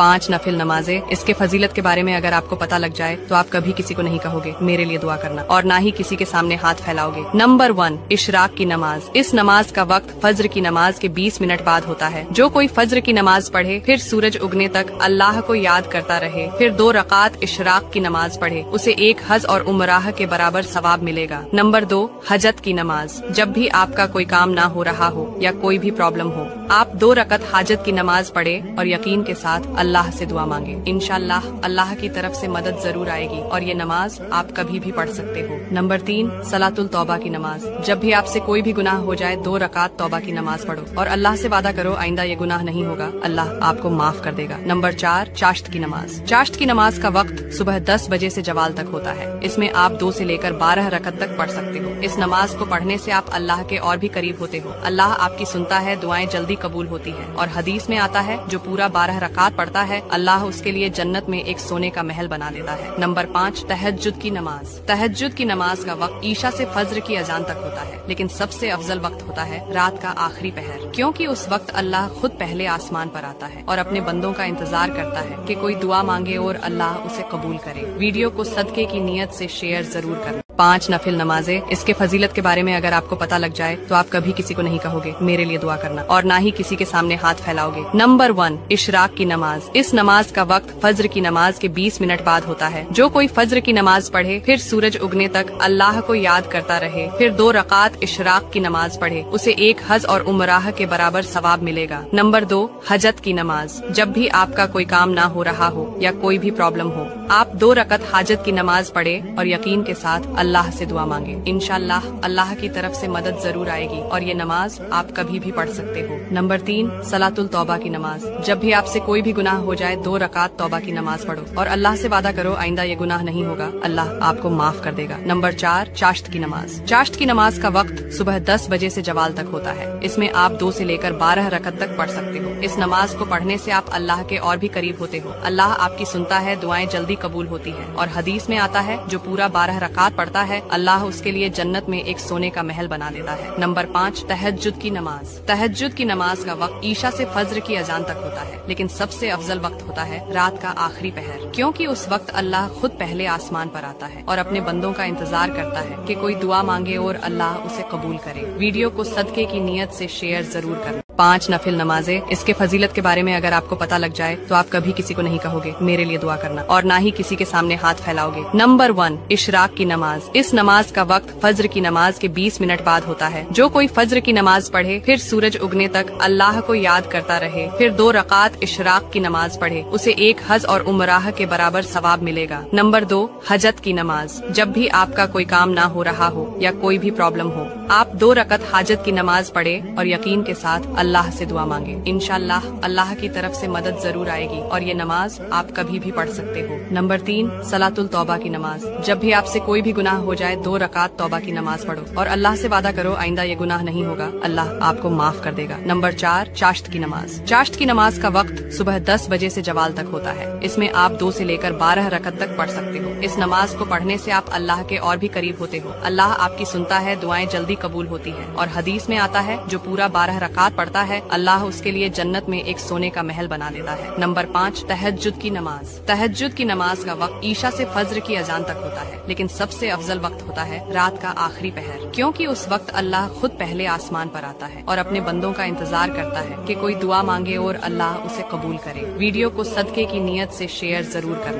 5 नफिल नमाजें। इसके फजीलत के बारे में अगर आपको पता लग जाए तो आप कभी किसी को नहीं कहोगे मेरे लिए दुआ करना, और ना ही किसी के सामने हाथ फैलाओगे। नंबर 1, इशराक की नमाज। इस नमाज का वक्त फज्र की नमाज के 20 मिनट बाद होता है। जो कोई फज्र की नमाज पढ़े फिर सूरज उगने तक अल्लाह को याद करता रहे, फिर 2 रकात इशराक की नमाज पढ़े, उसे 1 हज और उमराह के बराबर सवाब मिलेगा। नंबर 2, हजत की नमाज। जब भी आपका कोई काम ना हो रहा हो या कोई भी प्रॉब्लम हो, आप 2 रकत हाजत की नमाज पढ़े और यकीन के साथ अल्लाह से दुआ मांगे। इंशाअल्लाह अल्लाह की तरफ से मदद जरूर आएगी और ये नमाज आप कभी भी पढ़ सकते हो। नंबर 3, सलातुल तौबा की नमाज। जब भी आपसे कोई भी गुनाह हो जाए 2 रकात तौबा की नमाज पढ़ो और अल्लाह से वादा करो आइंदा ये गुनाह नहीं होगा, अल्लाह आपको माफ कर देगा। नंबर 4, चाश्त की नमाज। चाश्त की नमाज का वक्त सुबह 10 बजे से जवाल तक होता है। इसमें आप 2 से लेकर 12 रकत तक पढ़ सकते हो। इस नमाज को पढ़ने से आप अल्लाह के और भी करीब होते हो। अल्लाह आपकी सुनता है, दुआएं जल्दी कबूल होती है, और हदीस में आता है जो पूरा 12 रकात पढ़ता है अल्लाह उसके लिए जन्नत में एक सोने का महल बना देता है। नंबर 5, तहज्जुद की नमाज। तहज्जुद की नमाज का वक्त ईशा से फज्र की अजान तक होता है, लेकिन सबसे अफजल वक्त होता है रात का आखिरी पहर, क्योंकि उस वक्त अल्लाह खुद पहले आसमान पर आता है और अपने बंदों का इंतजार करता है कि कोई दुआ मांगे और अल्लाह उसे कबूल करे। वीडियो को सदके की नियत से शेयर जरूर करें। 5 नफिल नमाजें। इसके फजीलत के बारे में अगर आपको पता लग जाए तो आप कभी किसी को नहीं कहोगे मेरे लिए दुआ करना, और ना ही किसी के सामने हाथ फैलाओगे। नंबर 1, इशराक की नमाज। इस नमाज का वक्त फज्र की नमाज के 20 मिनट बाद होता है। जो कोई फज्र की नमाज पढ़े फिर सूरज उगने तक अल्लाह को याद करता रहे, फिर 2 रकात इशराक की नमाज पढ़े, उसे 1 हज और उमराह के बराबर सवाब मिलेगा। नंबर 2, हजत की नमाज। जब भी आपका कोई काम ना हो रहा हो या कोई भी प्रॉब्लम हो, आप 2 रकत हाजत की नमाज पढ़े और यकीन के साथ अल्लाह से दुआ मांगे। इंशाअल्लाह अल्लाह की तरफ से मदद जरूर आएगी और ये नमाज आप कभी भी पढ़ सकते हो। नंबर 3, सलातुल तौबा की नमाज। जब भी आपसे कोई भी गुनाह हो जाए 2 रकात तौबा की नमाज पढ़ो और अल्लाह से वादा करो आइंदा ये गुनाह नहीं होगा, अल्लाह आपको माफ कर देगा। नंबर 4, चाश्त की नमाज। चाश्त की नमाज का वक्त सुबह 10 बजे से जवाल तक होता है। इसमें आप 2 से लेकर 12 रकत तक पढ़ सकते हो। इस नमाज को पढ़ने से आप अल्लाह के और भी करीब होते हो। अल्लाह आपकी सुनता है, दुआएं जल्दी कबूल होती है, और हदीस में आता है जो पूरा 12 रकात पढ़ता है अल्लाह उसके लिए जन्नत में एक सोने का महल बना देता है। नंबर 5, तहज्जुद की नमाज। तहज्जुद की नमाज का वक्त ईशा से फज्र की अजान तक होता है, लेकिन सबसे अफजल वक्त होता है रात का आखिरी पहर, क्योंकि उस वक्त अल्लाह खुद पहले आसमान पर आता है और अपने बंदों का इंतजार करता है कि कोई दुआ मांगे और अल्लाह उसे कबूल करे। वीडियो को सदके की नियत से शेयर जरूर करें। 5 नफिल नमाजें। इसके फजीलत के बारे में अगर आपको पता लग जाए तो आप कभी किसी को नहीं कहोगे मेरे लिए दुआ करना, और ना ही किसी के सामने हाथ फैलाओगे। नंबर 1, इशराक की नमाज। इस नमाज का वक्त फज्र की नमाज के 20 मिनट बाद होता है। जो कोई फज्र की नमाज पढ़े फिर सूरज उगने तक अल्लाह को याद करता रहे, फिर 2 रकात इशराक की नमाज पढ़े, उसे 1 हज और उमराह के बराबर सवाब मिलेगा। नंबर 2, हजत की नमाज। जब भी आपका कोई काम ना हो रहा हो या कोई भी प्रॉब्लम हो, आप 2 रकत हाजत की नमाज पढ़े और यकीन के साथ अल्लाह से दुआ मांगे। इंशाअल्लाह अल्लाह की तरफ से मदद जरूर आएगी और ये नमाज आप कभी भी पढ़ सकते हो। नंबर 3, सलातुल तौबा की नमाज। जब भी आपसे कोई भी गुनाह हो जाए 2 रकात तौबा की नमाज पढ़ो और अल्लाह से वादा करो आइंदा ये गुनाह नहीं होगा, अल्लाह आपको माफ कर देगा। नंबर 4, चाश्त की नमाज। चाश्त की नमाज का वक्त सुबह 10 बजे से जवाल तक होता है। इसमें आप 2 से लेकर 12 रकत तक पढ़ सकते हो। इस नमाज को पढ़ने से आप अल्लाह के और भी करीब होते हो। अल्लाह आपकी सुनता है, दुआएं जल्दी कबूल होती है, और हदीस में आता है जो पूरा 12 रकात पढ़ता है अल्लाह उसके लिए जन्नत में एक सोने का महल बना देता है। नंबर 5, तहज्जुद की नमाज। तहज्जुद की नमाज का वक्त ईशा से फज्र की अजान तक होता है, लेकिन सबसे अफजल वक्त होता है रात का आखिरी पहर, क्योंकि उस वक्त अल्लाह खुद पहले आसमान पर आता है और अपने बंदों का इंतजार करता है कि कोई दुआ मांगे और अल्लाह उसे कबूल करे। वीडियो को सदके की नियत से शेयर जरूर करें।